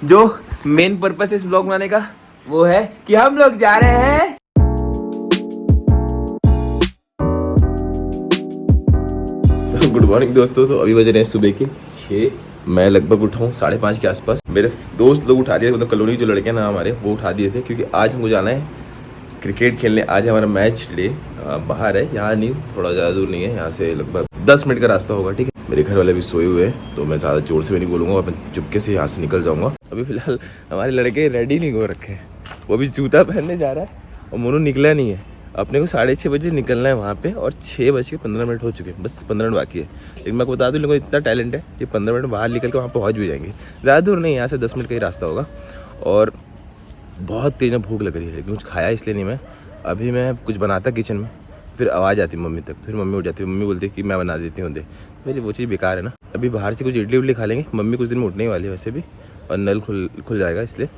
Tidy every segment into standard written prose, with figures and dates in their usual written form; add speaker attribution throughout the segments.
Speaker 1: जो main purpose इस blog बनाने का वो है कि हम लोग जा रहे हैं गुड मॉर्निंग दोस्तों। तो अभी बज रहे हैं सुबह के 6। मैं लगभग उठा हूँ 5:30 के आसपास। मेरे दोस्त लोग उठा दिए, मतलब कॉलोनी जो लड़के ना हमारे वो उठा दिए थे, क्योंकि आज हमको जाना है क्रिकेट खेलने। आज हमारा मैच डे बाहर है, यहाँ नहीं, थोड़ा ज़्यादा दूर नहीं है, यहाँ से लगभग 10 मिनट का रास्ता होगा। ठीक है, मेरे घर वाले भी सोए हुए हैं तो मैं ज़्यादा जोर से भी नहीं बोलूँगा, मैं चुपके से यहाँ से निकल जाऊँगा। अभी फिलहाल हमारे लड़के रेडी नहीं हो रखे हैं, वो भी जूता पहनने जा रहा है और मोनू निकला नहीं है। अपने को 6:30 बजे निकलना है वहाँ पे और 6:15 हो चुके हैं, बस 15 मिनट बाकी है। लेकिन मैं बता दूँ, लोगों को इतना टैलेंट है कि 15 मिनट बाहर निकल के वहाँ पहुँच भी जाएंगे। ज़्यादा दूर नहीं, यहाँ से 10 मिनट का ही रास्ता होगा। और बहुत तेज़ में भूख लग रही है, लेकिन कुछ खाया इसलिए नहीं। मैं अभी मैं कुछ बनाता किचन में, फिर आवाज़ आती मम्मी तक, फिर मम्मी उठ जाती है, मम्मी बोलती है कि मैं बना देती हूँ दे, फिर वो चीज़ बेकार है ना। अभी बाहर से कुछ इडली उडली खा लेंगे, मम्मी कुछ दिन में उठने ही वाली है वैसे भी, और नल खुल जाएगा इसलिए।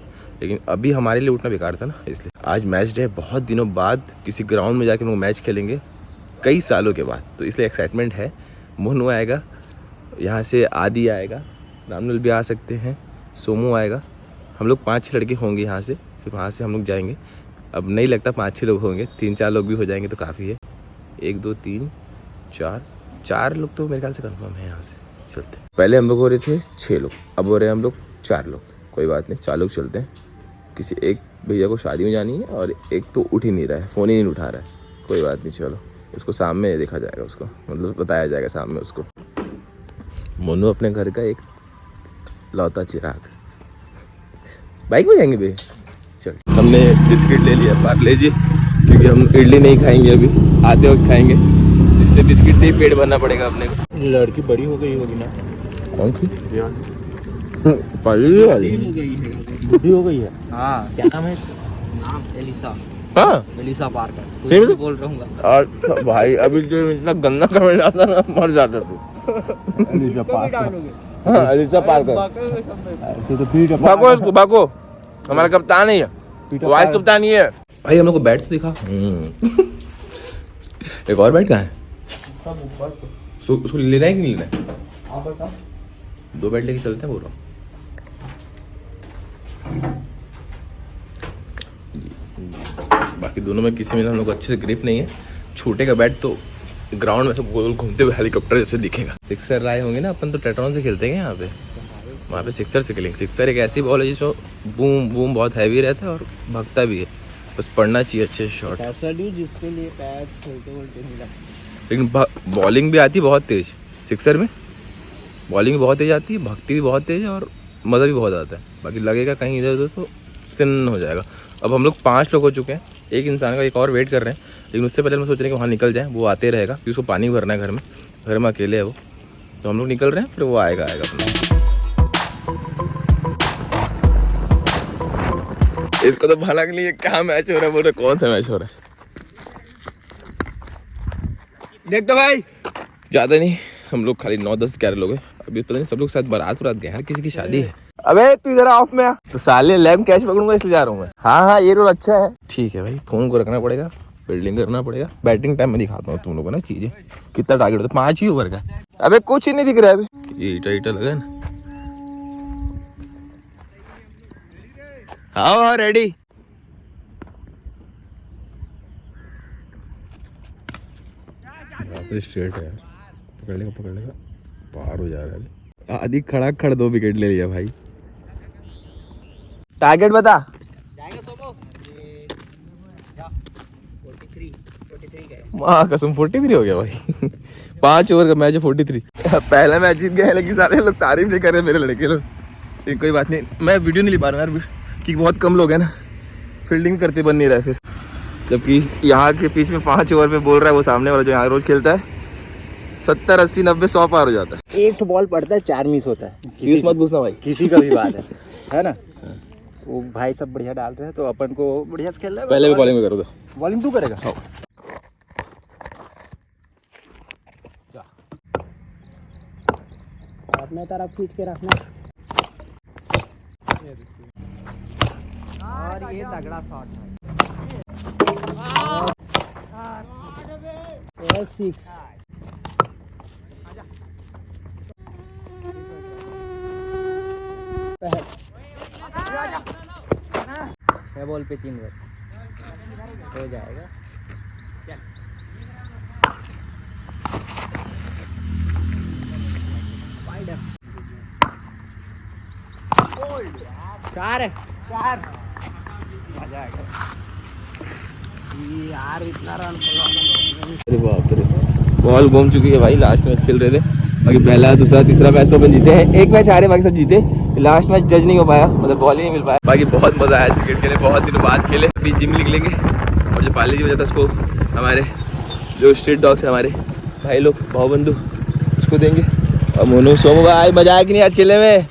Speaker 1: लेकिन अभी हमारे लिए उठना बेकार था ना, इसलिए। आज मैच डे है, बहुत दिनों बाद किसी ग्राउंड में जाकर हम लोग मैच खेलेंगे, कई सालों के बाद, तो इसलिए एक्साइटमेंट है। मोनू आएगा, यहाँ से आदि आएगा, रामनल भी आ सकते हैं, सोमू आएगा, हम लोग 5-6 लड़के होंगे यहाँ से। फिर वहाँ से हम लोग जाएंगे। अब नहीं लगता 5-6 लोग होंगे, 3-4 लोग भी हो जाएंगे तो काफ़ी है। 1 2 3 4 लोग तो मेरे ख्याल से कंफर्म है। यहाँ से चलते हैं। पहले हम लोग हो रहे थे 6 लोग, अब हो रहे हैं हम लोग 4 लोग। कोई बात नहीं, 4 लोग चलते हैं। किसी एक भैया को शादी में जानी है और एक तो उठ ही नहीं रहा है, फ़ोन ही नहीं उठा रहा है। कोई बात नहीं, चलो उसको सामने देखा जाएगा, उसको मतलब बताया जाएगा सामने उसको। मोनू अपने घर का एक लौता चिराग। बाइक में जाएंगे भैया, चल। हमने बिस्किट ले लिया पार्ले जी, क्योंकि हम इडली नहीं खाएंगे, अभी आते वक्त खाएंगे, इसलिए बिस्किट से ही पेट भरना पड़ेगा अपने को।
Speaker 2: लड़की बड़ी हो गई होगी ना?
Speaker 1: कौन सी?
Speaker 2: पहली वाली बुढ़ी हो गई है। हाँ, क्या नाम है? नाम एलिसा। हाँ, एलिसा पार्कर। कुछ बोल रहूँगा।
Speaker 1: अच्छा भाई, अभी जो इतना गंदा कमेंट आता ना, मर जाता तू।
Speaker 2: Alisa Parker.
Speaker 1: हाँ, एलिसा पार्कर।
Speaker 2: तो फिर
Speaker 1: भागो इसको, भागो, हमारा कप्तान ही है, वाइस कप्तान ही है भाई। हम लोग को बैट तो दिखा। एक और बैट कहाँ है? उसको लेना है कि नहीं लेना है? 2 बैट लेके चलते हैं, बोल रहा हूँ। बाकी दोनों में किसी में हम लोग अच्छे से ग्रिप नहीं है। छोटे का बैट तो ग्राउंड में से गोल घूमते हुए हेलीकॉप्टर जैसे दिखेगा। सिक्सर लाए होंगे ना अपन, तो टेट्रॉन से खेलते हैं यहाँ पे। वहाँ पे सिक्सर से खेलेंगे। सिक्सर एक ऐसी बॉल है जिसको बूम बूम बहुत हैवी रहता है और भागता भी है, बस पड़ना चाहिए अच्छे शॉट।
Speaker 2: जिसके लिए पैर खेलते नहीं लगते।
Speaker 1: लेकिन बॉलिंग भी आती है बहुत तेज़ सिक्सर में, बॉलिंग भी बहुत तेज़ आती है, भागती भी बहुत तेज़ है और मज़ा भी बहुत आता है। बाकी लगेगा कहीं इधर उधर तो सिन हो जाएगा। अब हम लोग 5 लोग हो चुके हैं, एक इंसान का एक और वेट कर रहे हैं। लेकिन उससे पहले हम सोच रहे हैं कि वहाँ निकल जाए, वो आते रहेगा क्योंकि उसको पानी भरना है घर में अकेले है वो, तो हम लोग निकल रहे हैं, फिर वो आएगा अपना। इसको तो भला के लिए क्या मैच हो रहा है, बोल रहे कौन सा मैच हो रहा है? देख तो भाई, ज़्यादा नहीं, हम लोग खाली 9-10-11 लोग हैं। अभी पता नहीं, सब लोग शायद बारात गए हैं, किसी की शादी है। अबे तू इधर ऑफ में आ, तो साले लैम्प कैच पकड़ूंगा इसलिए जा रहा हूँ मैं। हाँ, ये रोल अच्छा है। ठीक है भाई, फोन को रखना पड़ेगा, फील्डिंग करना पड़ेगा। बैटिंग टाइम में दिखाता हूँ तुम लोगों को ना चीजें। कितना टारगेट होता है? 5 ही ओवर का। अबे कुछ ही नहीं दिख रहा है अभी, ये ईटा लगा ना। हाँ रेडी। स्ट्रेट है, पकड़ लेगा, पार हो जा रहा है। आदि खड़ा 2 विकेट ले लिया भाई। टारगेट बता। माँ कसम 43 हो गया भाई। 5 ओवर का मैच है, 43। पहला मैच जीत गया है, लेकिन सारे लोग तारीफ नहीं कर रहे मेरे लड़के लोग। कोई बात नहीं, मैं वीडियो नहीं ले पा रहा यार, कि बहुत कम लोग हैं ना, फील्डिंग करते बन नहीं रहा है। फिर जबकि यहाँ के पिच में 5 ओवर में बोल रहा है वो सामने वाला जो यहाँ रोज खेलता है, 70 80 90 100 पार हो जाता है।
Speaker 2: एक बॉल पड़ता है, 4 मिस होता है।
Speaker 1: यूज मत घुसना भाई,
Speaker 2: किसी का भी बात है ना। वो भाई सब बढ़िया डाल रहे हैं तो अपन को बढ़िया से खेलना है।
Speaker 1: पहले भी बॉलिंग में करो,
Speaker 2: बॉलिंग तू करेगा।
Speaker 1: हाँ।
Speaker 2: अपने तरफ खींच के रखना। और ये तगड़ा शॉट है। 6 पहले 6 बॉल पे 3 रन हो जाएगा। चार मजा आएगा यार, इतना रन।
Speaker 1: अरे बाप रे, बॉल घूम चुकी है भाई। लास्ट मैच खेल रहे थे, बाकी पहला दूसरा तीसरा मैच तो अपन जीते हैं। एक मैच हारे, बाकी सब जीते। लास्ट मैच जज नहीं हो पाया, मतलब बॉल ही नहीं मिल पाया। बाकी बहुत मजा आया क्रिकेट खेले, बहुत दिनों बाद खेले। अभी जिम निकलेंगे और जो पाली की वजह था उसको हमारे जो स्ट्रीट डॉग्स है हमारे भाई लोग, भावबंधु, उसको देंगे। और मोनू सोमू भाई मजा आया कि नहीं आज खेलने में?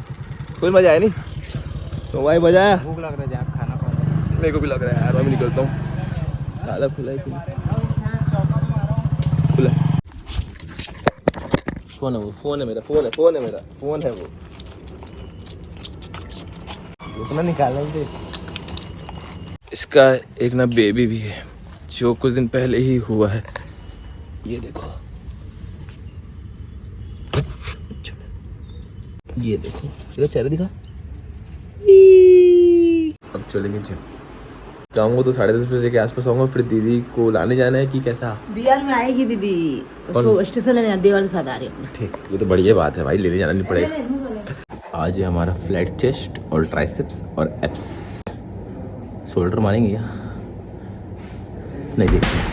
Speaker 1: कोई मजा आया नहीं? सोमू भाई मजा आया?
Speaker 2: भूख लग रहा है, खाना खाना।
Speaker 1: मेरे को भी लग रहा है यार, मैं भी निकलता हूँ। ताला खुला है कि नहीं? खुला। फोन है वो, फोन है मेरा, फोन है मेरा, फोन है वो।
Speaker 2: उतना निकालना ही।
Speaker 1: इसका एक ना बेबी भी है जो कुछ दिन पहले ही हुआ है। ये देखो, ये देखो, इसका चेहरा दिखा। अब चलेंगे जिम। जाऊंगा तो 10:30 बजे के आसपास आऊंगा। फिर दीदी को लाने जाना है कि कैसा?
Speaker 3: बिहार में आएगी दीदी, उसको स्टेशन लेने देवा के साथ आ रही है अपने।
Speaker 1: ठीक, ये तो बढ़िया बात है भाई, लेने जाना नहीं पड़ेगा। आज है हमारा फ्लैट चेस्ट और ट्राइसेप्स और एप्स। शोल्डर मारेंगे या नहीं, देखते हैं।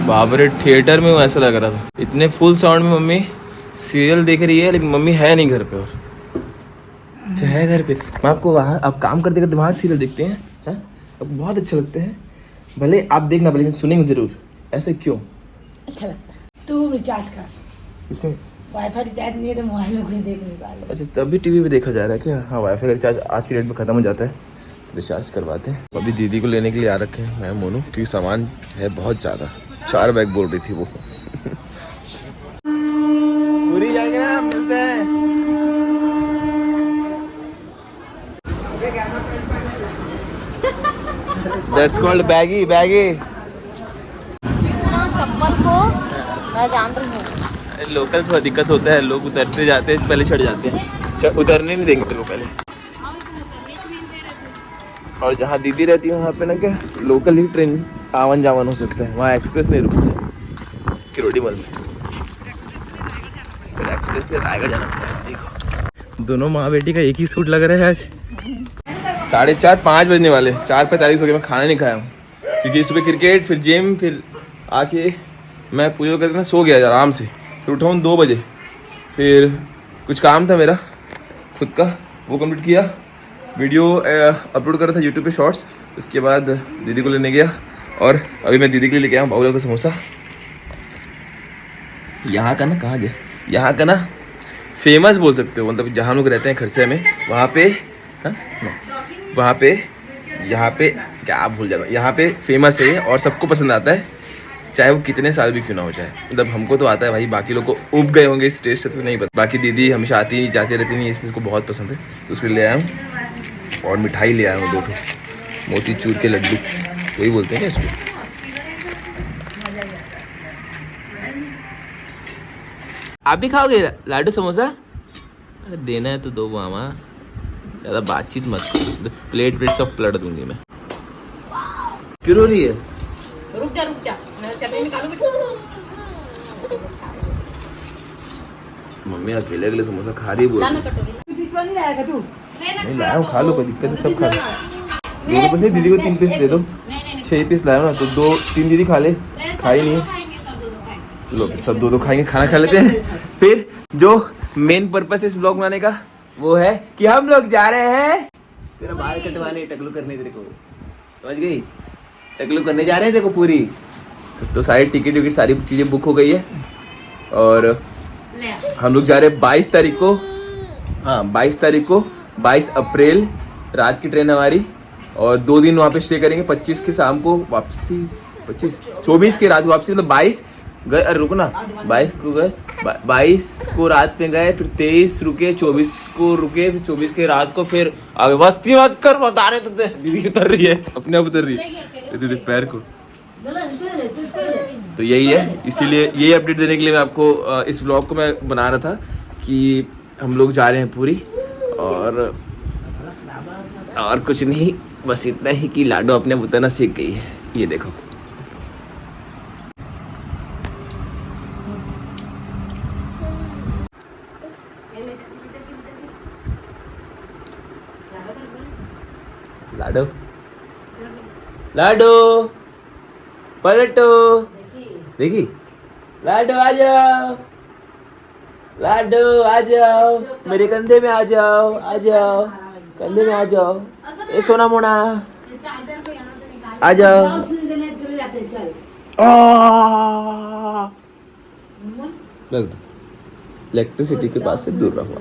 Speaker 1: बाबरे, थिएटर में हूँ ऐसा लग रहा था। इतने फुल साउंड में मम्मी सीरियल देख रही है, लेकिन मम्मी है नहीं घर पे। और तो है घर पे, मैं आपको वहाँ आप काम करते करते वहाँ सीरियल देखते हैं, हैं? आपको बहुत अच्छे लगते हैं। भले आप देखना, लेकिन सुनेंगे जरूर। ऐसे क्यों
Speaker 3: अच्छा लगता है? तू रिचार्ज कर।
Speaker 1: इसमें
Speaker 3: वाईफाई रिचार्ज नहीं है तो मोबाइल में कुछ देख नहीं पा रही।
Speaker 1: अच्छा, तभी टीवी पे देखा जा रहा है क्या? हाँ, वाईफाई का रिचार्ज आज की डेट में खत्म हो जाता है तो रिचार्ज करवाते हैं। अभी दीदी को लेने के लिए आ रखे हैं मैं मोनू, क्योंकि सामान है बहुत ज़्यादा। 4 बैग बोल रही थी वो। पूरी जाएंगे ना, मिलते हैं। That's called baggy, baggy.
Speaker 3: चप्पल को मैं जान रही हूँ।
Speaker 1: लोकल थोड़ा दिक्कत होता है, लोग उतरते जाते हैं पहले चढ़ जाते हैं। उतरने नहीं देंगे तो पहले। और जहाँ दीदी रहती है वहाँ पे ना क्या लोकल ही ट्रेन आवन जावन हो सकता है, वहाँ एक्सप्रेस नहीं रुकती किरोड़ीमल में। फिर एक्सप्रेस पे रायगढ़ जाना पड़ता है। देखो, दोनों माँ बेटी का एक ही सूट लग रहा है आज। 4:30 5 बजने वाले, 4:45 हो गए। मैं खाना नहीं खाया हूँ क्योंकि सुबह क्रिकेट, फिर जिम, फिर आके मैं पूजा करके ना सो गया आराम से। फिर उठा हूँ 2 बजे, फिर कुछ काम था मेरा खुद का, वो कंप्लीट किया। वीडियो अपलोड कर रहा था यूट्यूब पे शॉर्ट्स। उसके बाद दीदी को लेने गया और अभी मैं दीदी के लिए लेके आया हूँ बाबूलाल का समोसा। यहाँ का ना, कहाँ गया, यहाँ का ना फेमस बोल सकते हो, मतलब जहाँ लोग रहते हैं खरसे में वहाँ पे, हाँ वहाँ पे, यहाँ पे क्या भूल जाता, यहाँ पे फेमस है और सबको पसंद आता है, चाहे वो कितने साल भी क्यों ना हो जाए। मतलब हमको तो आता है भाई, बाकी लोग को उब गए होंगे इस टेस्ट से तो नहीं पता। बाकी दीदी हमेशा आती नहीं जाती रहती नहीं, इसलिए इसको बहुत पसंद है तो उसके लिए ले आया हूँ। और मिठाई ले आया हूँ 2 मोतीचूर के लड्डू, वही बोलते हैं क्या इसको। आप भी खाओगे लाडू समोसा? अरे देना है तो दो मामा, ज़्यादा बातचीत मत करो, प्लेट्स ऑफ ब्लड दूंगी मैं। क्यों रो रही है?
Speaker 3: रुक जा मैं चटनी निकालूंगी।
Speaker 1: मम्मी अकेले अकेले समोसा खा रही है बोल।
Speaker 3: नहीं लाएगा तू?
Speaker 1: नहीं लाया हूँ, खा लो, कोई दिक्कत है, सब खा लो। 2 पैसे दीदी को 3 पीस दे दो। 6 पीस लाया ना तो 2-3 दीदी खा ले, खाई नहीं। लो सब 2 खाएंगे, खाना खा लेते हैं। फिर जो मेन पर्पस है इस ब्लॉग बनाने का वो है कि हम लोग जा रहे हैं तेरा बाल कटवाने, टकलू करने तेरे को, समझ गई? टकलू करने जा रहे हैं देखो पूरी। तो सारी टिकट विकेट सारी चीज़ें बुक हो गई है और हम लोग जा रहे हैं 22 तारीख को। हाँ 22 तारीख को, 22 अप्रैल रात की ट्रेन हमारी, और 2 दिन वहाँ पे स्टे करेंगे। 25 की शाम को वापसी 25 24 की रात को वापसी, मतलब 22 गए, अरे रुको ना, 22 को गए, 22 को रात में गए, फिर 23 रुके, 24 को रुके, फिर 24 की रात को फिर आगे। मस्ती मत कर, बता रहे तो दीदी उतर रही है, अपने आप उतर रही है दीदी पैर को। तो यही है, इसीलिए यही अपडेट देने के लिए मैं आपको इस व्लॉग को मैं बना रहा था कि हम लोग जा रहे हैं पूरी, और कुछ नहीं, बस इतना ही कि लाडो अपने उतरना सीख गई है। ये देखो लाडो, लाडो पलटो, देखी लाडो आ जाओ, लाडो आ जाओ, मेरे कंधे में आ जाओ, आ जाओ कंधे में आ जाओ, ए सोना मोना आ जाओ। इलेक्ट्रिसिटी के पास से दूर रहो।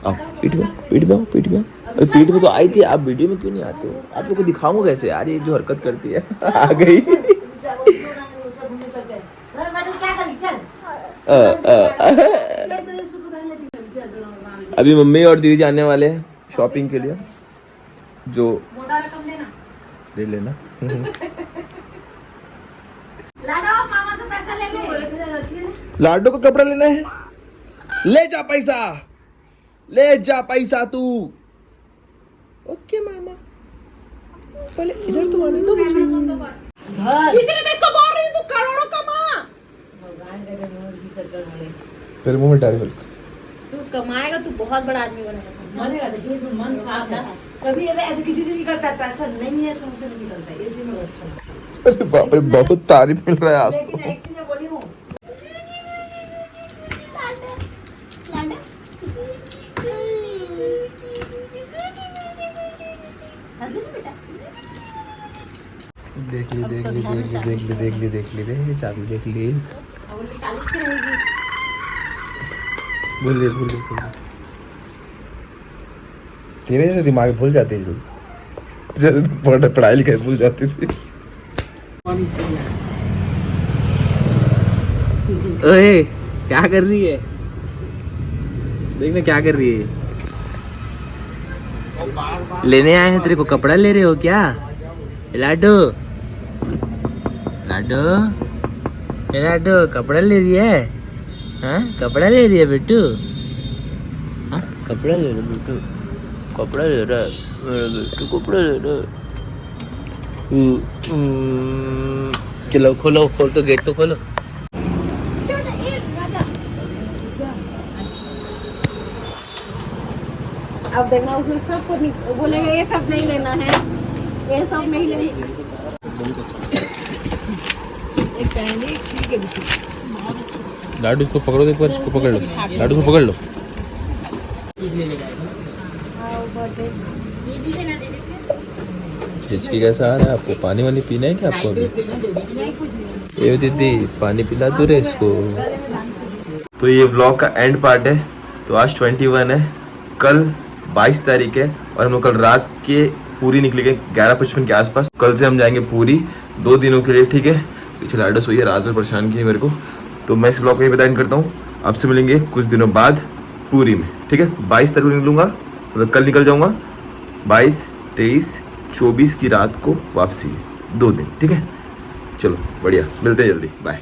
Speaker 1: आओ पीठ में, पीठ में, पीठ में, पीठ में तो आई थी, आप वीडियो में क्यों नहीं आते हो? आप लोग को दिखाऊंगा कैसे यार, ये जो हरकत करती है। आ गई। अभी मम्मी और दीदी जाने वाले हैं शॉपिंग के लिए, जो ले लेना।
Speaker 3: मामा से पैसा ले ले।
Speaker 1: लाडो को कपड़ा लेना है, ले जा पैसा, ले जा पैसा तू। ओके मामा, पहले इधर तो आने दो मुझे।
Speaker 3: इसीलिए मैं इसको बोल रही हूँ, तू करोड़ों कमा। भगवान का नोट की सरकार वाले।
Speaker 1: तेरे मुंह में डाल फल।
Speaker 3: तू कमाएगा, तू बहुत बड़ा आदमी बनेगा। बनेगा तो जिसमें मन साफ है। कभी ऐसे किसी से नहीं करता, पैसा नहीं है इसका मुझसे नहीं निकलता, ये चीज मुझे अच्छा लगता है।
Speaker 1: अरे बाप रे, बहुत तारीफ मिल रहा है आज तो।
Speaker 3: लेकिन एक चीज मैं बोली हूँ,
Speaker 1: देख ली, देख ली, देख ली, देख ली, देख ली, देख ली, देख ली, चाबी देख ली। भूल गए, भूल गए। तेरे जैसे दिमाग भूल जाते हैं लोग, जैसे पढ़ाई लिखाई भूल जाती थी। ओए क्या कर रही है, देखना क्या कर रही है। लेने आए हैं तेरे को, कपड़ा ले रहे हो क्या लाडो? लाडो, लाडो कपड़ा ले रही है? हाँ कपड़ा ले रही है बेटू? हाँ कपड़ा ले रहा बेटू, कपड़ा ले रहा है मेरा बेटू, कपड़ा ले रहा है। चलो खोलो, खोल तो गेट तो खोलो।
Speaker 4: अब देखना उसमें सबको बोलेंगे ये सब नहीं लेना है, ये सब नहीं लेना। एक पहले ठीक है,
Speaker 1: लाडू इसको पकड़ो, एक बार इसको पकड़ लो, लाडू को पकड़ लो। हिचकी कैसा आ रहा है आपको? पानी वानी पीना है क्या आपको अभी? ये दीदी पानी पिला दो रे इसको। तो ये ब्लॉग का एंड पार्ट है। तो आज 21 है, कल 22 तारीख है, और हम लोग कल रात के पूरी निकलेंगे 11:55 के आसपास। कल से हम जाएंगे पूरी 2 दिनों के लिए, ठीक है। पीछे लाडो सोई है, रात में परेशान की मेरे को। तो मैं इस ब्लॉग को यही करता हूँ, आपसे मिलेंगे कुछ दिनों बाद पूरी में, ठीक है। 22 तारीख को निकलूंगा, मतलब कल निकल जाऊंगा। 22, 23, 24 की रात को वापसी, 2 दिन, ठीक है। चलो बढ़िया, मिलते हैं जल्दी, बाय।